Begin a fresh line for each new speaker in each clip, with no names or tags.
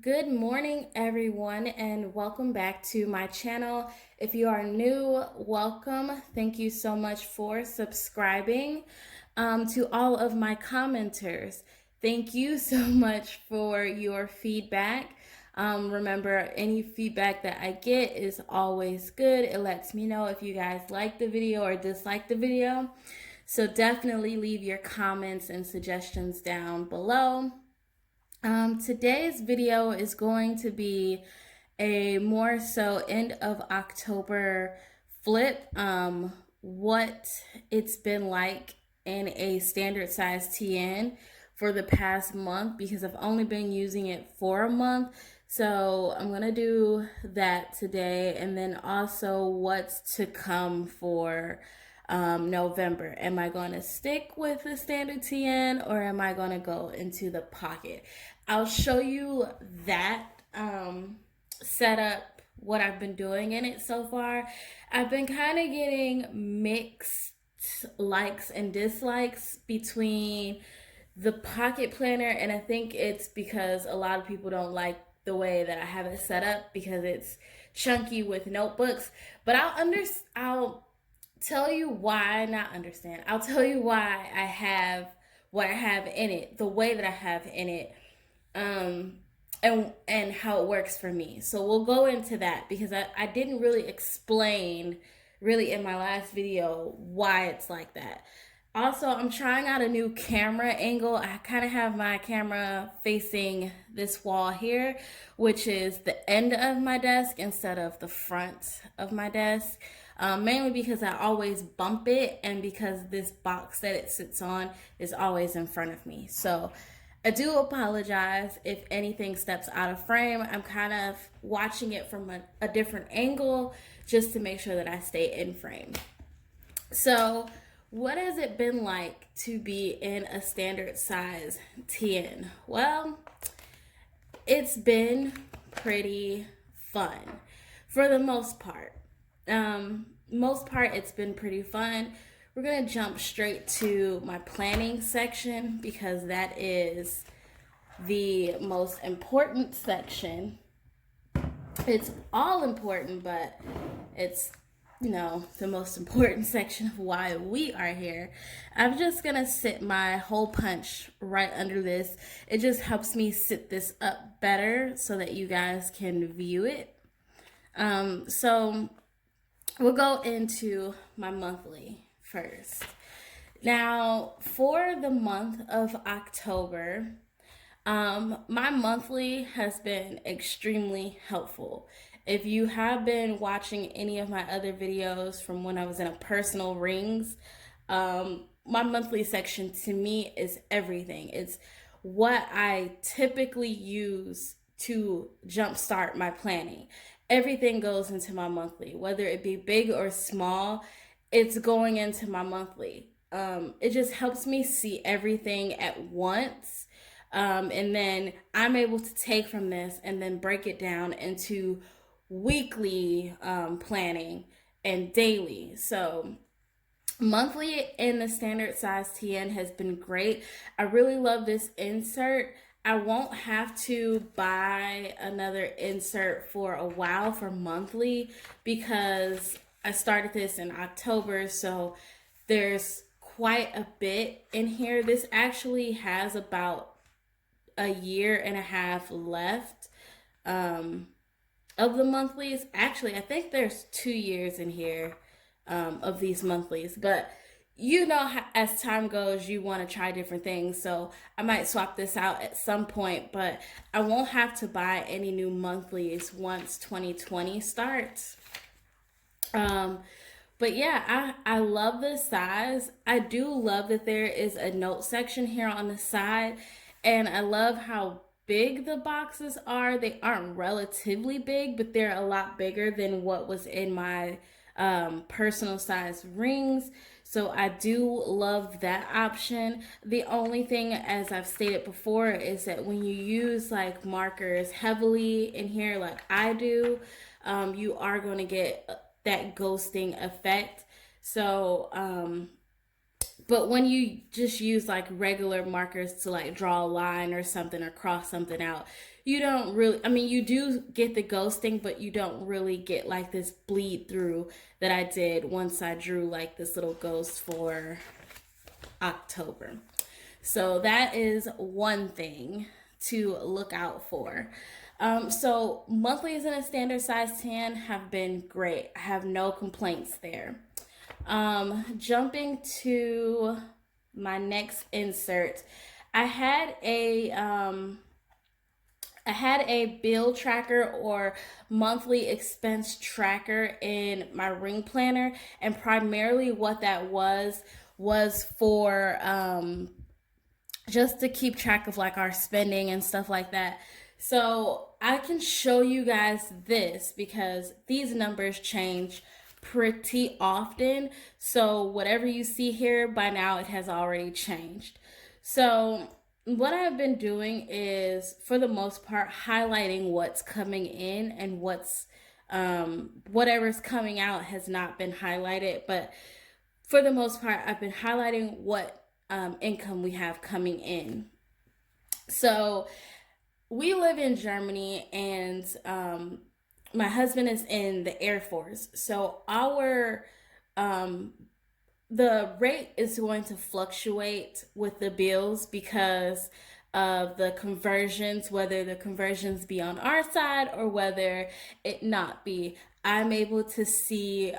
Good morning, everyone, and welcome back to my channel. If you are new, welcome. Thank you so much for subscribing. To all of my commenters, thank you so much for your feedback. Remember, any feedback that I get is always good. It lets me know if you guys like the video or dislike the video. So definitely leave your comments and suggestions down below. Today's video is going to be a more so end of October flip. What it's been like in a standard size TN for the past month because I've only been using it for a month. So I'm gonna do that today, and then also what's to come for November. Am I going to stick with the standard TN or am I going to go into the pocket? I'll show you that setup, what I've been doing in it so far. I've been kind of getting mixed likes and dislikes between the pocket planner, and I think it's because a lot of people don't like the way that I have it set up because it's chunky with notebooks. But I'll tell you why, not understand. I'll tell you why I have what I have in it, the way that I have in it, um, and how it works for me. So we'll go into that because I didn't really explain really in my last video why it's like that. Also, I'm trying out a new camera angle. I kind of have my camera facing this wall here, which is the end of my desk instead of the front of my desk. Mainly because I always bump it and because this box that it sits on is always in front of me. So I do apologize if anything steps out of frame. I'm kind of watching it from a different angle just to make sure that I stay in frame. So, what has it been like to be in a standard size TN? Well, it's been pretty fun for the most part. Most part, it's been pretty fun. We're gonna jump straight to my planning section because that is the most important section. It's all important, but it's the most important section of why we are here. I'm just gonna sit my hole punch right under this. It just helps me sit this up better so that you guys can view it. So we'll go into my monthly first. Now, for the month of October, my monthly has been extremely helpful. If you have been watching any of my other videos from when I was in a personal rings, my monthly section to me is everything. It's what I typically use to jumpstart my planning. Everything goes into my monthly, whether it be big or small, it's going into my monthly. It just helps me see everything at once. And then I'm able to take from this and then break it down into weekly planning and daily. So monthly in the standard size TN has been great. I really love this insert. I won't have to buy another insert for a while for monthly because I started this in October, so there's quite a bit in here. This actually has about a year and a half left of the monthlies. Actually, I think there's 2 years in here of these monthlies, but as time goes, you want to try different things. So I might swap this out at some point, but I won't have to buy any new monthlies once 2020 starts. But yeah, I love the size. I do love that there is a note section here on the side, and I love how big the boxes are. They aren't relatively big, but they're a lot bigger than what was in my personal size rings. So I do love that option. The only thing, as I've stated before, is that when you use like markers heavily in here, like I do, you are going to get that ghosting effect. So But when you just use like regular markers to like draw a line or something or cross something out, you don't really, I mean, you do get the ghosting, but you don't really get like this bleed through that I did once I drew like this little ghost for October. So that is one thing to look out for. So monthlies in a standard size 10 have been great. I have no complaints there. Jumping to my next insert, I had a bill tracker or monthly expense tracker in my ring planner, and primarily what that was for just to keep track of like our spending and stuff like that. So I can show you guys this because these numbers change pretty often. So whatever you see here, by now it has already changed. So what I've been doing is, for the most part, highlighting what's coming in, and whatever's coming out has not been highlighted. But for the most part, I've been highlighting what income we have coming in. So we live in Germany, and my husband is in the Air Force. So our the rate is going to fluctuate with the bills because of the conversions, whether the conversions be on our side or whether it not be. I'm able to see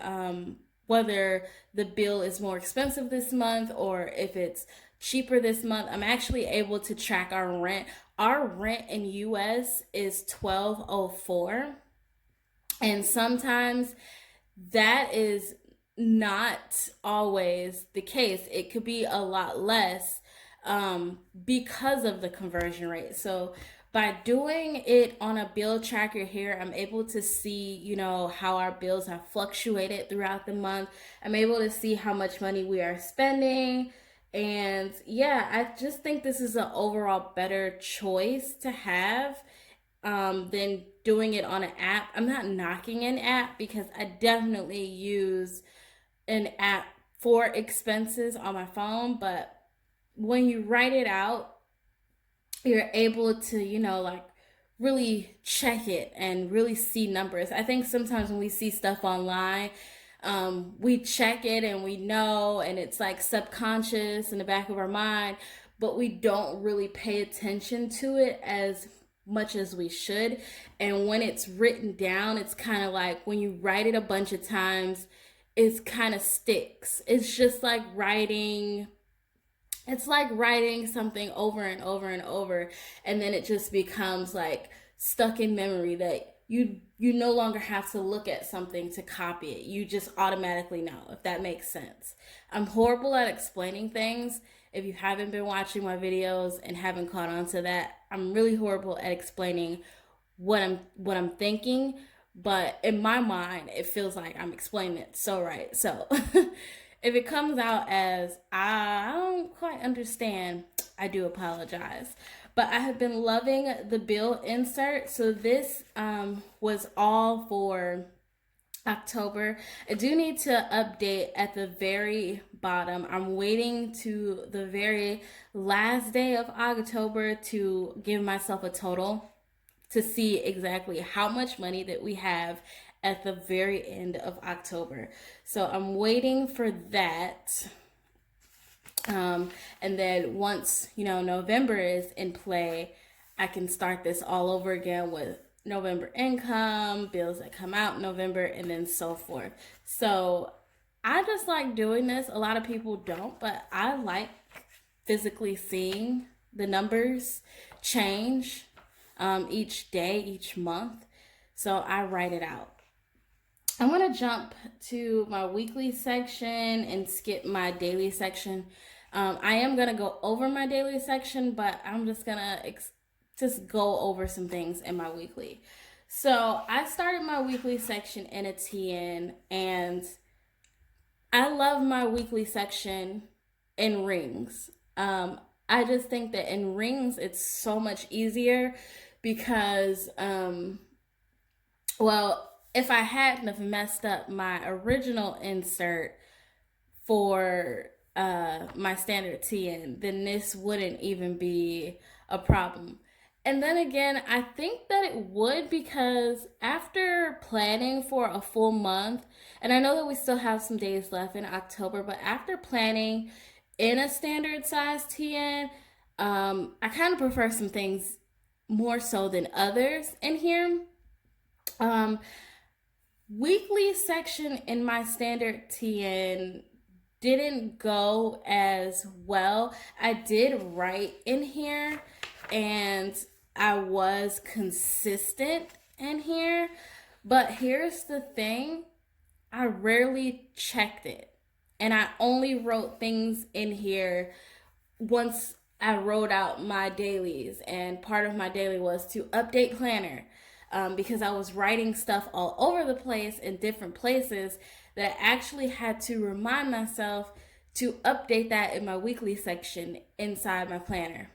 whether the bill is more expensive this month or if it's cheaper this month. I'm actually able to track our rent. Our rent in US is 1204, and sometimes that is not always the case. It could be a lot less because of the conversion rate. So by doing it on a bill tracker here, I'm able to see, how our bills have fluctuated throughout the month. I'm able to see how much money we are spending. And yeah, I just think this is an overall better choice to have than doing it on an app. I'm not knocking an app because I definitely use an app for expenses on my phone, but when you write it out, you're able to, like really check it and really see numbers. I think sometimes when we see stuff online, we check it and we know, and it's like subconscious in the back of our mind, but we don't really pay attention to it as much as we should. And when it's written down, it's kind of like when you write it a bunch of times, it kind of sticks. It's like writing something over and over and over, and then it just becomes like stuck in memory that you no longer have to look at something to copy it. You just automatically know, if that makes sense. I'm horrible at explaining things. If you haven't been watching my videos and haven't caught on to that, I'm really horrible at explaining what I'm thinking, but in my mind it feels like I'm explaining it so right. So if it comes out as I don't quite understand, I do apologize. But I have been loving the bill insert. So this was all for October. I do need to update at the very bottom. I'm waiting to the very last day of October to give myself a total to see exactly how much money that we have at the very end of October. So I'm waiting for that. And then once, November is in play, I can start this all over again with November income, bills that come out in November, and then so forth. So I just like doing this. A lot of people don't, but I like physically seeing the numbers change each day, each month. So I write it out. I want to jump to my weekly section and skip my daily section. I am going to go over my daily section, but I'm just going to just go over some things in my weekly. So I started my weekly section in a TN, and I love my weekly section in rings. I just think that in rings, it's so much easier because, well, if I hadn't have messed up my original insert for my standard TN, then this wouldn't even be a problem. And then again, I think that it would, because after planning for a full month, and I know that we still have some days left in October, but after planning in a standard size TN, I kind of prefer some things more so than others in here. Um, Weekly section in my standard TN didn't go as well. I did write in here and I was consistent in here, but here's the thing, I rarely checked it. And I only wrote things in here once I wrote out my dailies, and part of my daily was to update planner, because I was writing stuff all over the place in different places that I actually had to remind myself to update that in my weekly section inside my planner.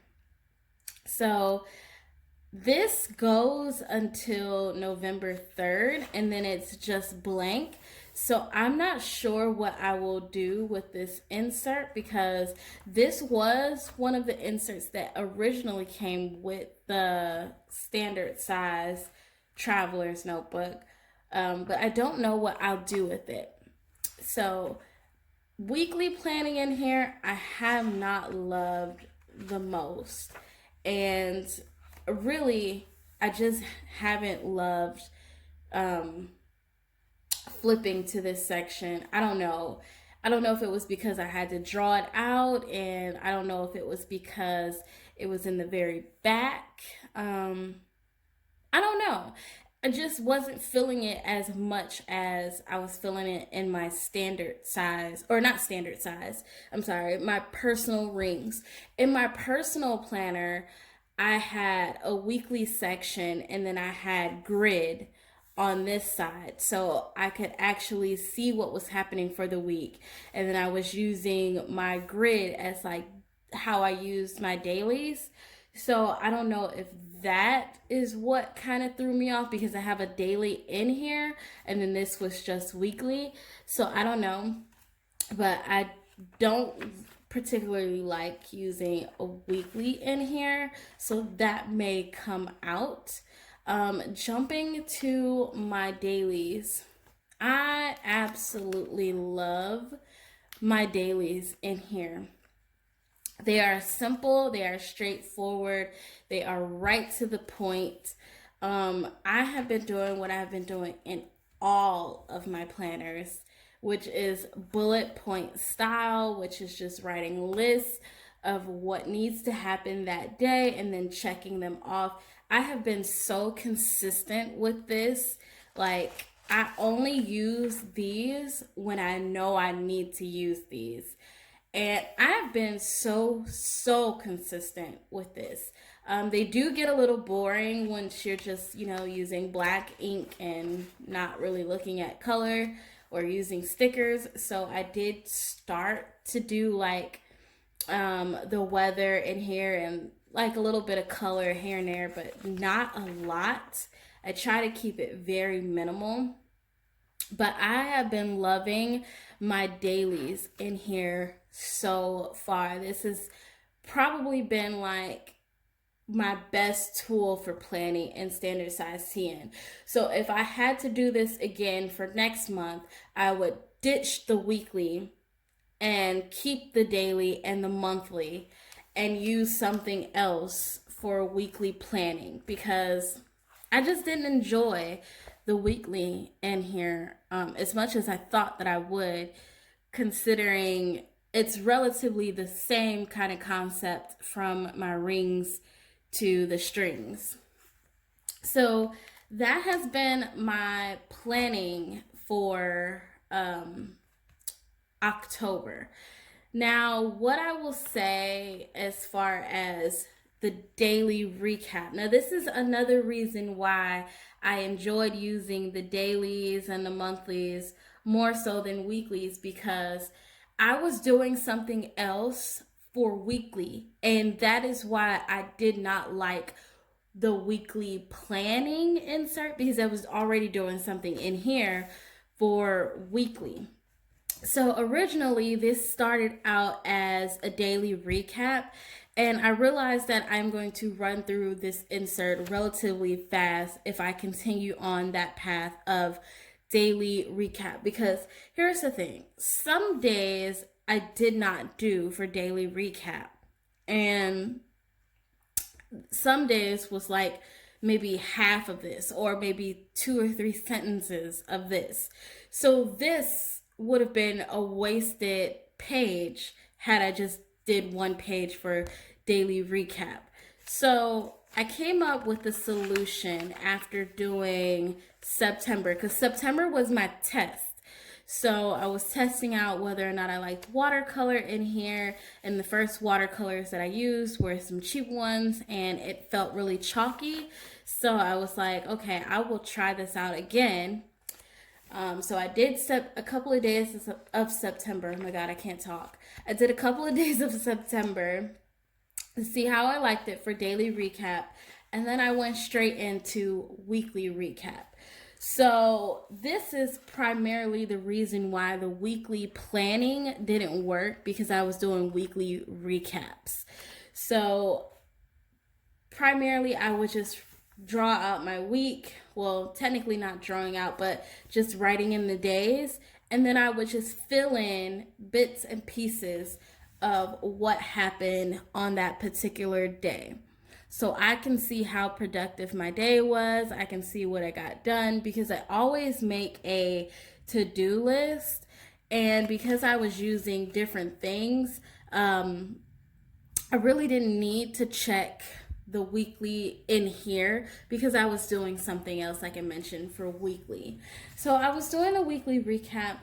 So this goes until November 3rd, and then it's just blank. So I'm not sure what I will do with this insert, because this was one of the inserts that originally came with the standard size traveler's notebook. But I don't know what I'll do with it. So weekly planning in here, I have not loved the most. And really, I just haven't loved um, flipping to this section. I don't know. I don't know if it was because I had to draw it out, and I don't know if it was because it was in the very back. I don't know. I just wasn't feeling it as much as I was feeling it in my standard size, or not standard size, I'm sorry, my personal rings. In my personal planner, I had a weekly section and then I had grid on this side, so I could actually see what was happening for the week. And then I was using my grid as like how I used my dailies. So I don't know if that is what kind of threw me off, because I have a daily in here and then this was just weekly. So I don't know, but I don't particularly like using a weekly in here, so that may come out. Jumping to my dailies, I absolutely love my dailies in here. They are simple, they are straightforward, they are right to the point. I have been doing what I've been doing in all of my planners, which is bullet point style, which is just writing lists of what needs to happen that day and then checking them off. I have been so consistent with this. Like, I only use these when I know I need to use these. And I've been so consistent with this. They do get a little boring once you're just, using black ink and not really looking at color or using stickers. So I did start to do like the weather in here and like a little bit of color here and there, but not a lot. I try to keep it very minimal. But I have been loving my dailies in here so far. This has probably been like my best tool for planning in standard size TN. So if I had to do this again for next month, I would ditch the weekly and keep the daily and the monthly and use something else for weekly planning, because I just didn't enjoy the weekly in here as much as I thought that I would, considering it's relatively the same kind of concept from my rings to the strings. So that has been my planning for October. Now, what I will say as far as the daily recap. Now, this is another reason why I enjoyed using the dailies and the monthlies more so than weeklies, because I was doing something else for weekly, and that is why I did not like the weekly planning insert, because I was already doing something in here for weekly. So originally, this started out as a daily recap, and I realized that I'm going to run through this insert relatively fast if I continue on that path of daily recap. Because here's the thing, some days I did not do for daily recap, and some days was like maybe half of this or maybe two or three sentences of this. So this would have been a wasted page had I just did one page for daily recap. So I came up with a solution after doing September, because September was my test. So I was testing out whether or not I liked watercolor in here, and the first watercolors that I used were some cheap ones, and it felt really chalky. So I was like, okay, I will try this out again. So I did a couple of days of September. Oh my God, I can't talk. I did a couple of days of September to see how I liked it for daily recap, and then I went straight into weekly recap. So this is primarily the reason why the weekly planning didn't work, because I was doing weekly recaps. So primarily I would just draw out my week. Well, technically not drawing out, but just writing in the days. And then I would just fill in bits and pieces of what happened on that particular day. So I can see how productive my day was. I can see what I got done, because I always make a to-do list. And because I was using different things, I really didn't need to check the weekly in here because I was doing something else, like I mentioned, for weekly. So I was doing a weekly recap,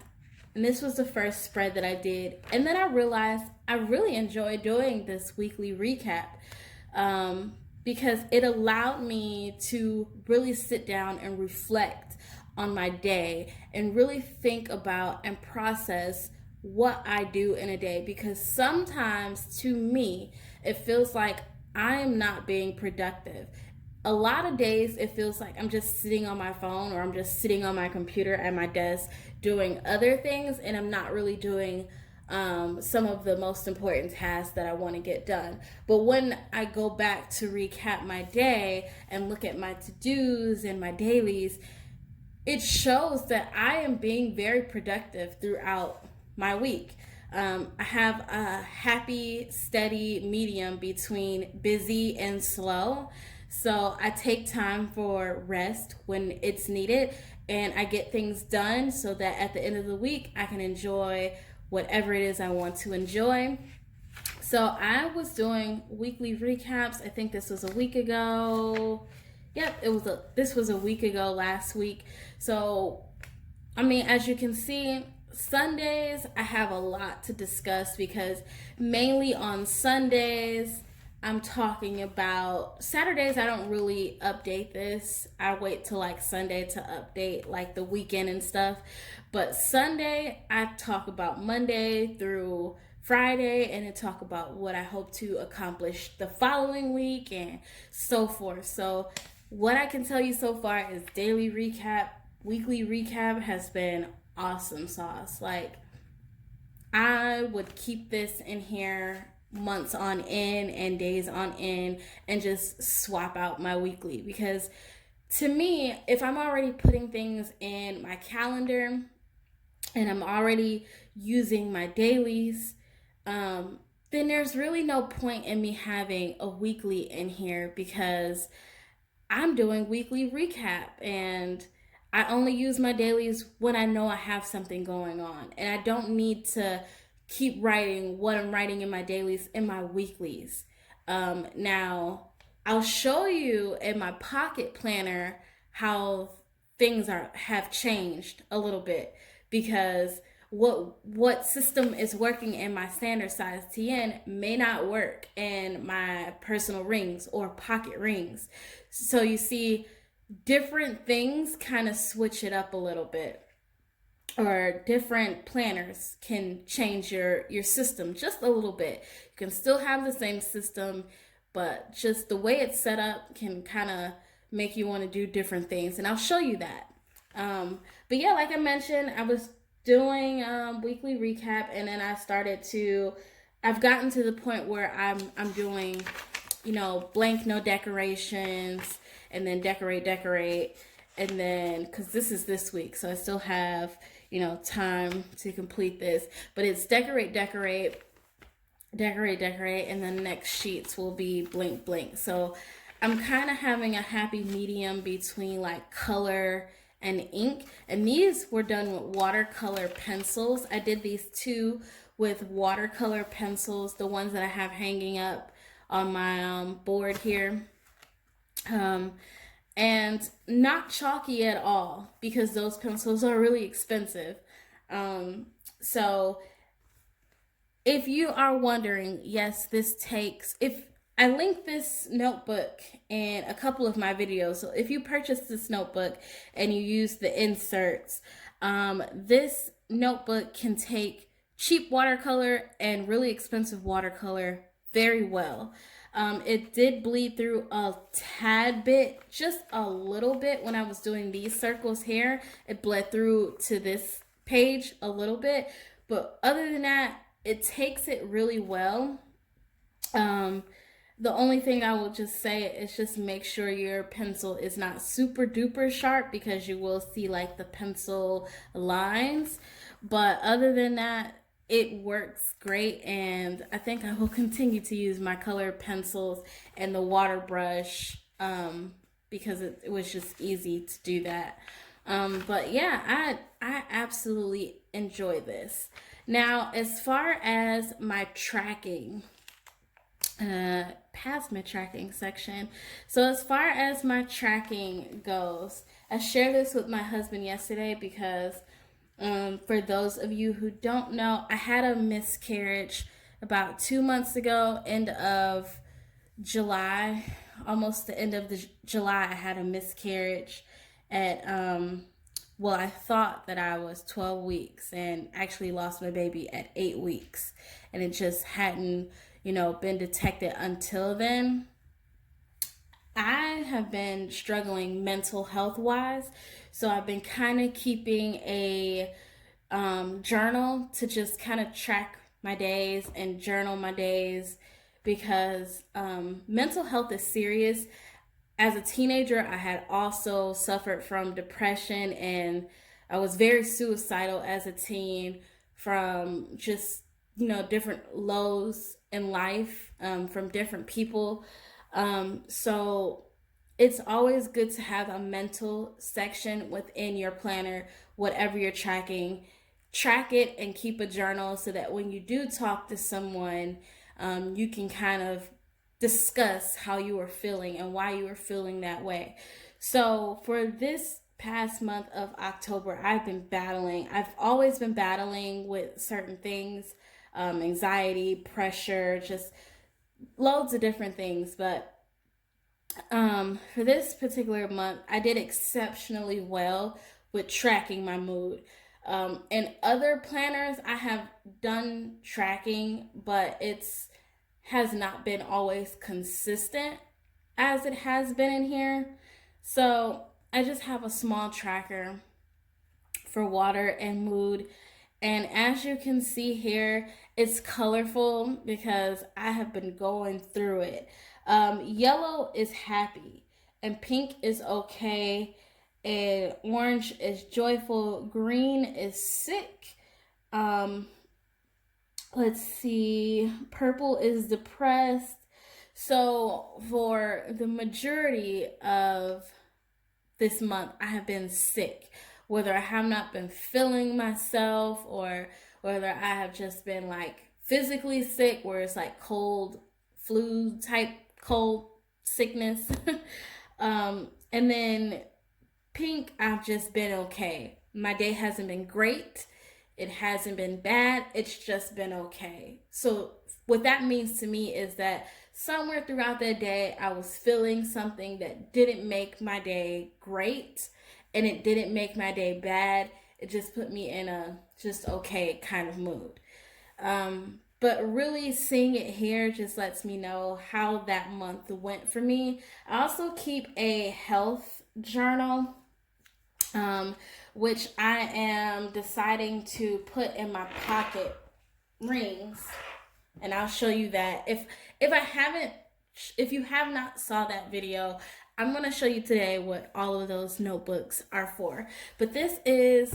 and this was the first spread that I did. And then I realized I really enjoy doing this weekly recap, because it allowed me to really sit down and reflect on my day and really think about and process what I do in a day. Because sometimes to me, it feels like I am not being productive. A lot of days it feels like I'm just sitting on my phone, or I'm just sitting on my computer at my desk doing other things, and I'm not really doing some of the most important tasks that I want to get done. But when I go back to recap my day and look at my to-dos and my dailies, it shows that I am being very productive throughout my week. I have a happy, steady medium between busy and slow. So I take time for rest when it's needed, and I get things done so that at the end of the week, I can enjoy whatever it is I want to enjoy. So I was doing weekly recaps. I think this was a week ago. Yep, this was a week ago last week. So I mean, as you can see, Sundays I have a lot to discuss, because mainly on Sundays I'm talking about. Saturdays I don't really update this. I wait till like Sunday to update like the weekend and stuff. But Sunday I talk about Monday through Friday, and I talk about what I hope to accomplish the following week and so forth. So what I can tell you so far is daily recap, weekly recap has been awesome sauce. Like, I would keep this in here months on end and days on end and just swap out my weekly, because to me, if I'm already putting things in my calendar and I'm already using my dailies, then there's really no point in me having a weekly in here, because I'm doing weekly recap, and I only use my dailies when I know I have something going on, and I don't need to keep writing what I'm writing in my dailies in my weeklies. Now, I'll show you in my pocket planner how things are have changed a little bit, because what system is working in my standard size TN may not work in my personal rings or pocket rings. So you see, different things kind of switch it up a little bit, or different planners can change your system just a little bit. You can still have the same system, but just the way it's set up can kind of make you want to do different things, and I'll show you that. But yeah, like I mentioned, I was doing weekly recap, and then I've gotten to the point where I'm doing, blank no decorations, and then decorate, and then because this week, so I still have time to complete this, but it's decorate, and then next sheets will be blank. So I'm kind of having a happy medium between like color and ink. And these were done with watercolor pencils. I did these two with watercolor pencils, the ones that I have hanging up on my board here. And not chalky at all because those pencils are really expensive. So if you are wondering, yes, if I link this notebook in a couple of my videos. So if you purchase this notebook and you use the inserts, this notebook can take cheap watercolor and really expensive watercolor very well. It did bleed through a tad bit, just a little bit when I was doing these circles here. It bled through to this page a little bit, but other than that, it takes it really well. The only thing I will just say is just make sure your pencil is not super duper sharp because you will see like the pencil lines. But other than that, it works great, and I think I will continue to use my colored pencils and the water brush because it was just easy to do that. But yeah, I absolutely enjoy this. Now, as far as my tracking, past my tracking section. So as far as my tracking goes, I shared this with my husband yesterday because for those of you who don't know, I had a miscarriage about 2 months ago, end of July, almost the end of July. I had a miscarriage at well, I thought that I was 12 weeks and actually lost my baby at 8 weeks, and it just hadn't been detected until then. I have been struggling mental health wise, so I've been kind of keeping a journal to just kind of track my days and journal my days because mental health is serious. As a teenager, I had also suffered from depression, and I was very suicidal as a teen from just different lows in life from different people. So it's always good to have a mental section within your planner, whatever you're tracking. Track it and keep a journal so that when you do talk to someone, you can kind of discuss how you were feeling and why you were feeling that way. So for this past month of October, I've always been battling with certain things, anxiety, pressure, just loads of different things. But for this particular month, I did exceptionally well with tracking my mood. In other planners, I have done tracking, but it's has not been always consistent as it has been in here. So I just have a small tracker for water and mood. And as you can see here, it's colorful because I have been going through it. Yellow is happy, and pink is okay, and orange is joyful, green is sick. Let's see, purple is depressed. So for the majority of this month, I have been sick, whether I have not been feeling myself or whether I have just been like physically sick, where it's like cold, flu type cold sickness. And then pink, I've just been okay. My day hasn't been great. It hasn't been bad. It's just been okay. So what that means to me is that somewhere throughout the day, I was feeling something that didn't make my day great, and it didn't make my day bad. It just put me in a just okay kind of mood. But really seeing it here just lets me know how that month went for me. I also keep a health journal which I am deciding to put in my pocket rings, and I'll show you that. If I haven't, if you have not saw that video, I'm gonna show you today what all of those notebooks are for. But this is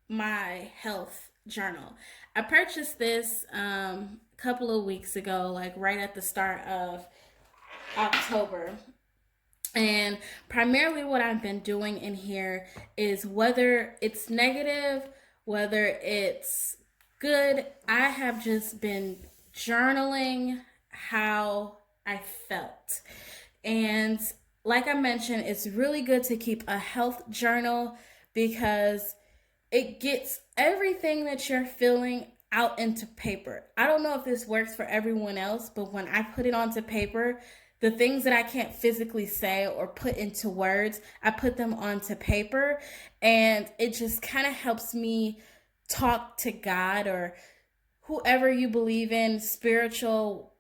my health journal. I purchased this a couple of weeks ago, like right at the start of October. And primarily, what I've been doing in here is whether it's negative, whether it's good, I have just been journaling how I felt. And like I mentioned, it's really good to keep a health journal because it gets everything that you're feeling out into paper. I don't know if this works for everyone else, but when I put it onto paper, the things that I can't physically say or put into words, I put them onto paper, and it just kind of helps me talk to God or whoever you believe in, spiritual.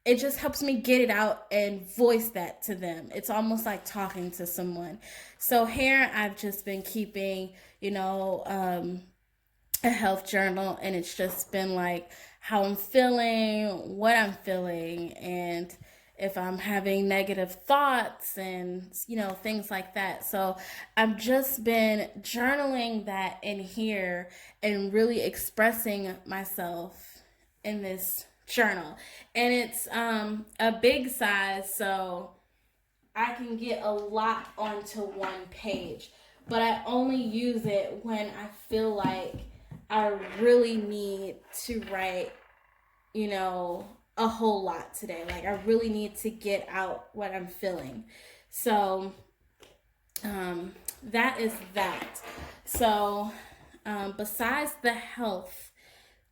It just helps me get it out and voice that to them. It's almost like talking to someone. So here I've just been keeping, a health journal, and it's just been like how I'm feeling, what I'm feeling, and if I'm having negative thoughts and things like that. So I've just been journaling that in here and really expressing myself in this journal. And it's a big size, so I can get a lot onto one page, but I only use it when I feel like I really need to write, a whole lot today. Like I really need to get out what I'm feeling. So that is that. So besides the health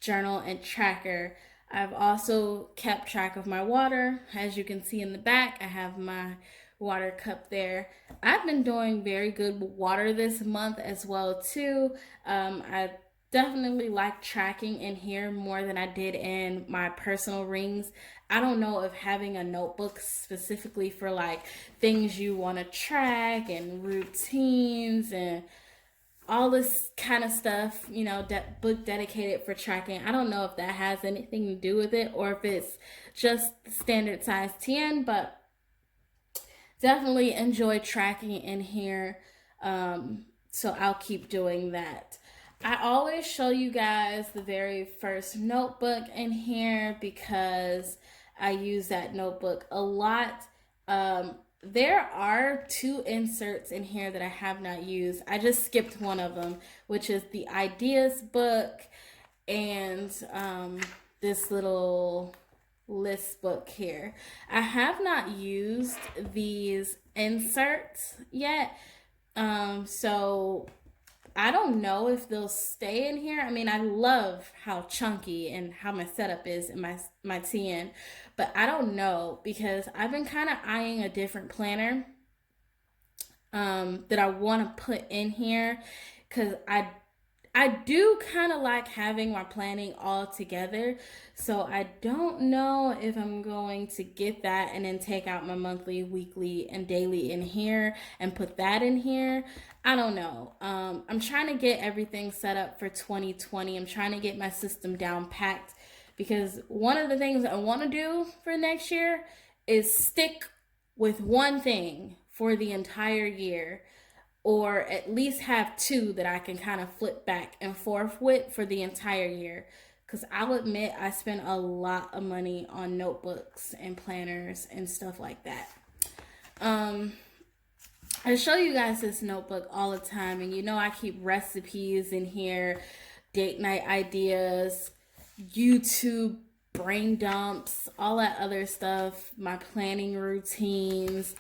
journal and tracker, I've also kept track of my water. As you can see in the back, I have my water cup there. I've been doing very good with water this month as well too. I definitely like tracking in here more than I did in my personal rings. I don't know if having a notebook specifically for like things you want to track and routines and all this kind of stuff, book dedicated for tracking. I don't know if that has anything to do with it or if it's just standard size 10, but definitely enjoy tracking in here. So I'll keep doing that. I always show you guys the very first notebook in here because I use that notebook a lot. There are two inserts in here that I have not used. I just skipped one of them, which is the ideas book and this little list book here. I have not used these inserts yet. So I don't know if they'll stay in here. I mean, I love how chunky and how my setup is in my TN, but I don't know because I've been kind of eyeing a different planner that I want to put in here because I do kind of like having my planning all together. So I don't know if I'm going to get that and then take out my monthly, weekly, and daily in here and put that in here. I don't know. I'm trying to get everything set up for 2020. I'm trying to get my system down packed because one of the things I want to do for next year is stick with one thing for the entire year, or at least have two that I can kind of flip back and forth with for the entire year. Because I'll admit I spend a lot of money on notebooks and planners and stuff like that. I show you guys this notebook all the time, and I keep recipes in here, date night ideas, YouTube brain dumps, all that other stuff, my planning routines.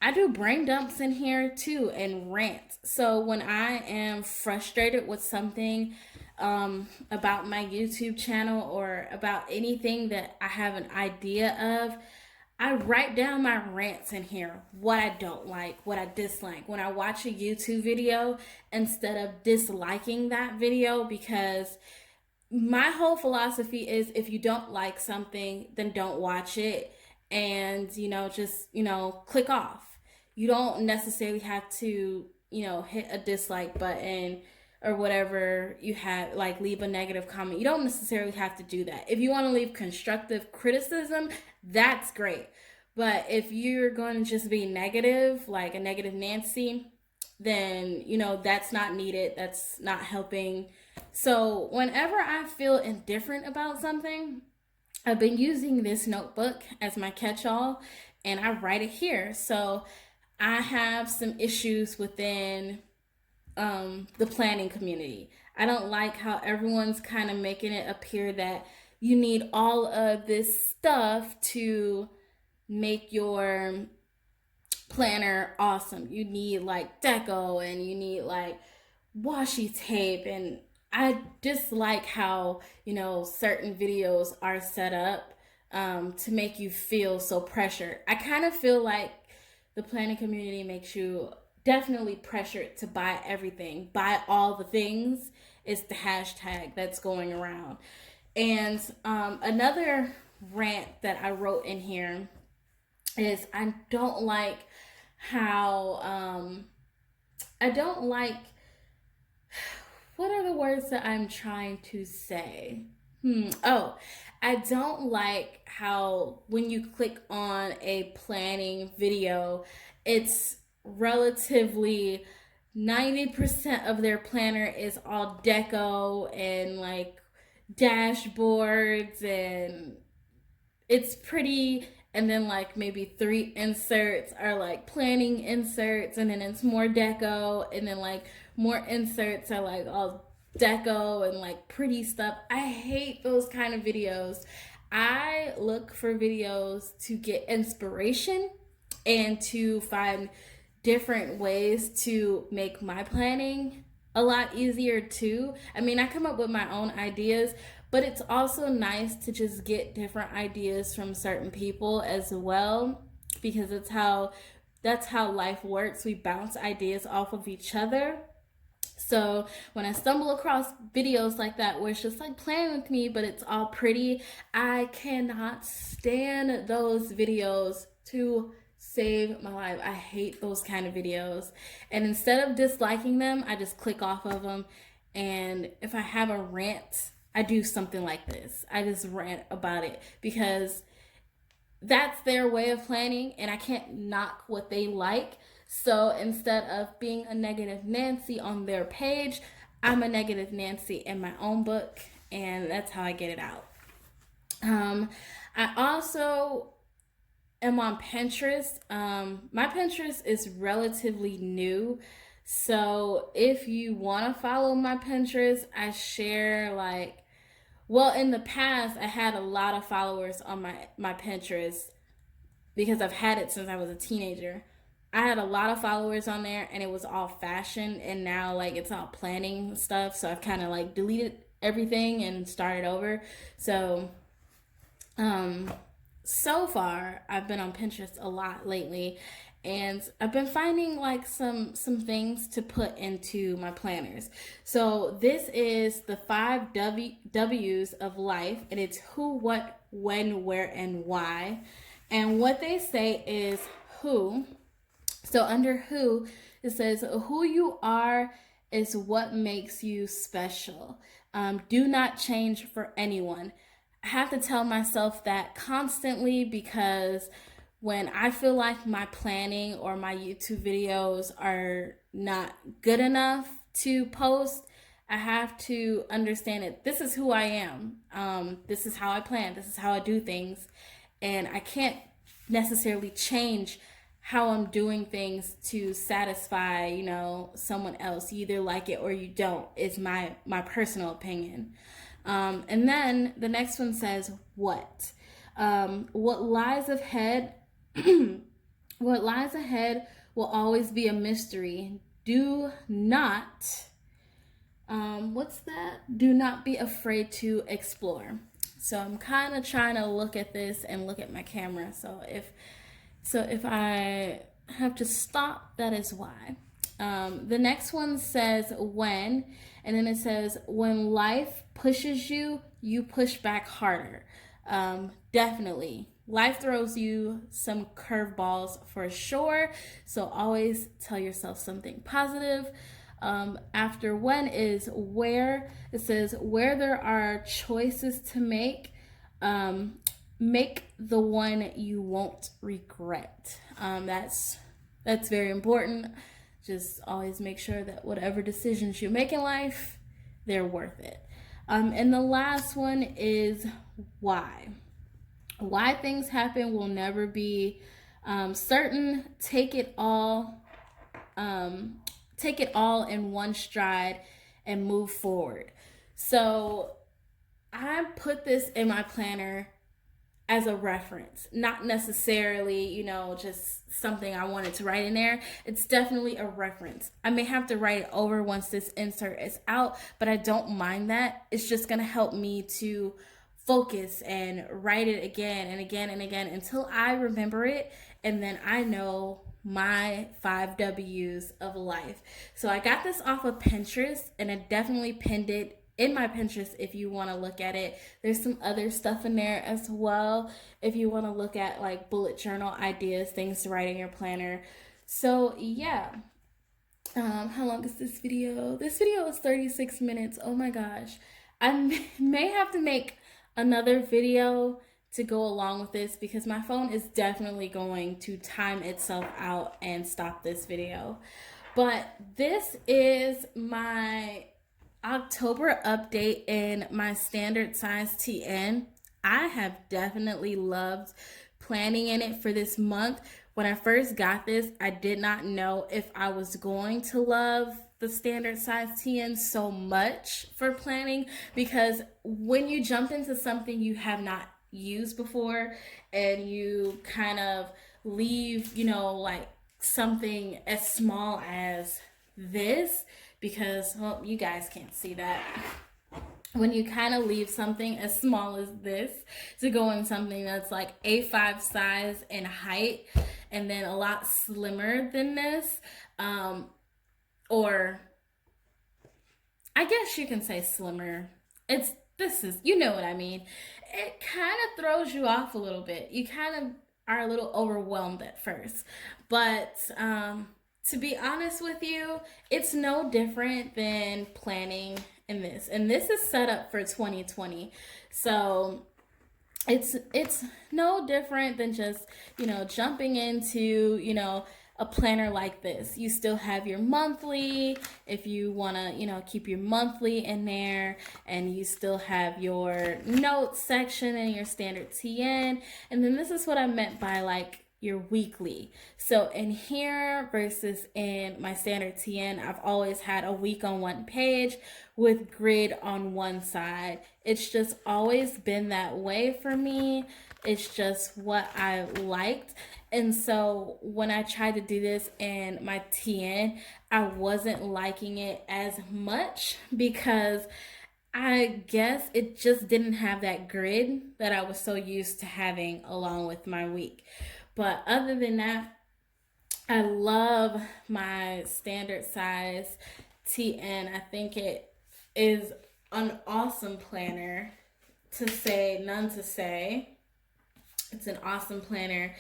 I do brain dumps in here too and rants. So when I am frustrated with something about my YouTube channel or about anything that I have an idea of, I write down my rants in here, what I don't like, what I dislike. When I watch a YouTube video, instead of disliking that video, because my whole philosophy is if you don't like something, then don't watch it and, just, click off. You don't necessarily have to hit a dislike button or whatever you have, like leave a negative comment. You don't necessarily have to do that. If you want to leave constructive criticism, that's great. But if you're going to just be negative, like a negative Nancy, then that's not needed. That's not helping. So whenever I feel indifferent about something, I've been using this notebook as my catch-all, and I write it here. So I have some issues within the planning community. I don't like how everyone's kind of making it appear that you need all of this stuff to make your planner awesome. You need like deco, and you need like washi tape, and I dislike how certain videos are set up to make you feel so pressured. I kind of feel like the planning community makes you definitely pressured to buy everything, buy all the things. Is the hashtag that's going around. And another rant that I wrote in here is I don't like what are the words that I'm trying to say? Oh, I don't like how when you click on a planning video, it's relatively 90% of their planner is all deco and like dashboards, and it's pretty, and then like maybe 3 inserts are like planning inserts, and then it's more deco, and then like more inserts are like all deco and like pretty stuff. I hate those kind of videos. I look for videos to get inspiration and to find different ways to make my planning a lot easier too. I mean, I come up with my own ideas, but it's also nice to just get different ideas from certain people as well, because that's how life works. We bounce ideas off of each other. So when I stumble across videos like that where it's just like playing with me, but it's all pretty, I cannot stand those videos to save my life. I hate those kind of videos. And instead of disliking them, I just click off of them. And if I have a rant, I do something like this. I just rant about it because that's their way of planning, and I can't knock what they like. So instead of being a negative Nancy on their page, I'm a negative Nancy in my own book, and that's how I get it out. I also am on Pinterest. My Pinterest is relatively new. So if you want to follow my Pinterest, I share in the past, I had a lot of followers on my Pinterest because I've had it since I was a teenager. I had a lot of followers on there, and it was all fashion, and now like it's all planning stuff. So I've kind of like deleted everything and started over. So so far I've been on Pinterest a lot lately, and I've been finding like some things to put into my planners. So this is the 5 W's of life, and it's who, what, when, where, and why. And what they say is who. So under who, it says who you are is what makes you special. Do not change for anyone. I have to tell myself that constantly, because when I feel like my planning or my YouTube videos are not good enough to post, I have to understand that this is who I am. This is how I plan. This is how I do things. And I can't necessarily change how I'm doing things to satisfy, someone else. You either like it or you don't, is my personal opinion. And then the next one says what? What lies ahead what lies ahead will always be a mystery. Do not do not be afraid to explore. So I'm kind of trying to look at this and look at my camera. So if I have to stop, that is why. The next one says when, and then it says when life pushes you, you push back harder. Definitely. life throws you some curveballs for sure. So always tell yourself something positive. After when is where. It says where there are choices to make, make the one you won't regret. That's very important. Just always make sure that whatever decisions you make in life, they're worth it. And the last one is why. Why things happen will never be certain. Take it all in one stride and move forward. So I put this in my planner as a reference, not necessarily, just something I wanted to write in there. It's definitely a reference. I may have to write it over once this insert is out, but I don't mind that. It's just going to help me to focus and write it again and again and again until I remember it, and then I know my 5 W's of life. So I got this off of Pinterest, and I definitely pinned it in my Pinterest if you want to look at it. There's some other stuff in there as well if you want to look at like bullet journal ideas, things to write in your planner. So yeah. How long is this video? This video is 36 minutes. Oh my gosh. I may have to make another video to go along with this because my phone is definitely going to time itself out and stop this video. But this is my October update in my standard size TN. I have definitely loved planning in it for this month. When I first got this, I did not know if I was going to love the standard size TN so much for planning, because when you jump into something you have not used before and you kind of leave, like something as small as this, because, well, you guys can't see that. When you kind of leave something as small as this to go in something that's like A5 size in height and then a lot slimmer than this, or I guess you can say slimmer. You know what I mean. It kind of throws you off a little bit. You kind of are a little overwhelmed at first. But to be honest with you, it's no different than planning in this. And this is set up for 2020. So it's no different than just, jumping into, a planner like this. You still have your monthly if you want to, keep your monthly in there, and you still have your notes section and your standard TN. And then this is what I meant by like your weekly. So in here versus in my standard TN, I've always had a week on one page with grid on one side. It's just always been that way for me. It's just what I liked. And so when I tried to do this in my TN, I wasn't liking it as much because I guess it just didn't have that grid that I was so used to having along with my week. But other than that, I love my standard size TN. I think it is an awesome planner, to say none to say. It's an awesome planner,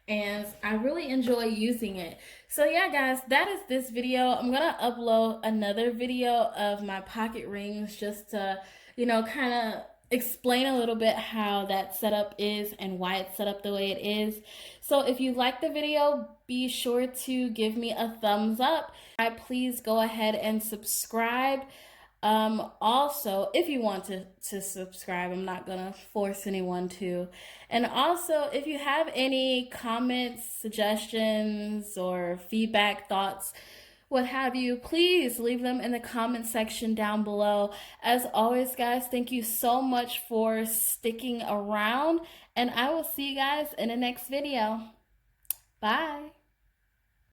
and I really enjoy using it. So yeah, guys, that is this video. I'm gonna upload another video of my pocket rings just to, kind of explain a little bit how that setup is and why it's set up the way it is. So if you like the video, be sure to give me a thumbs up. Please go ahead and subscribe. Also, if you want to subscribe, I'm not gonna force anyone to. And also, if you have any comments, suggestions, or feedback, thoughts, what have you, please leave them in the comment section down below. As always, guys, thank you so much for sticking around, and I will see you guys in the next video. Bye.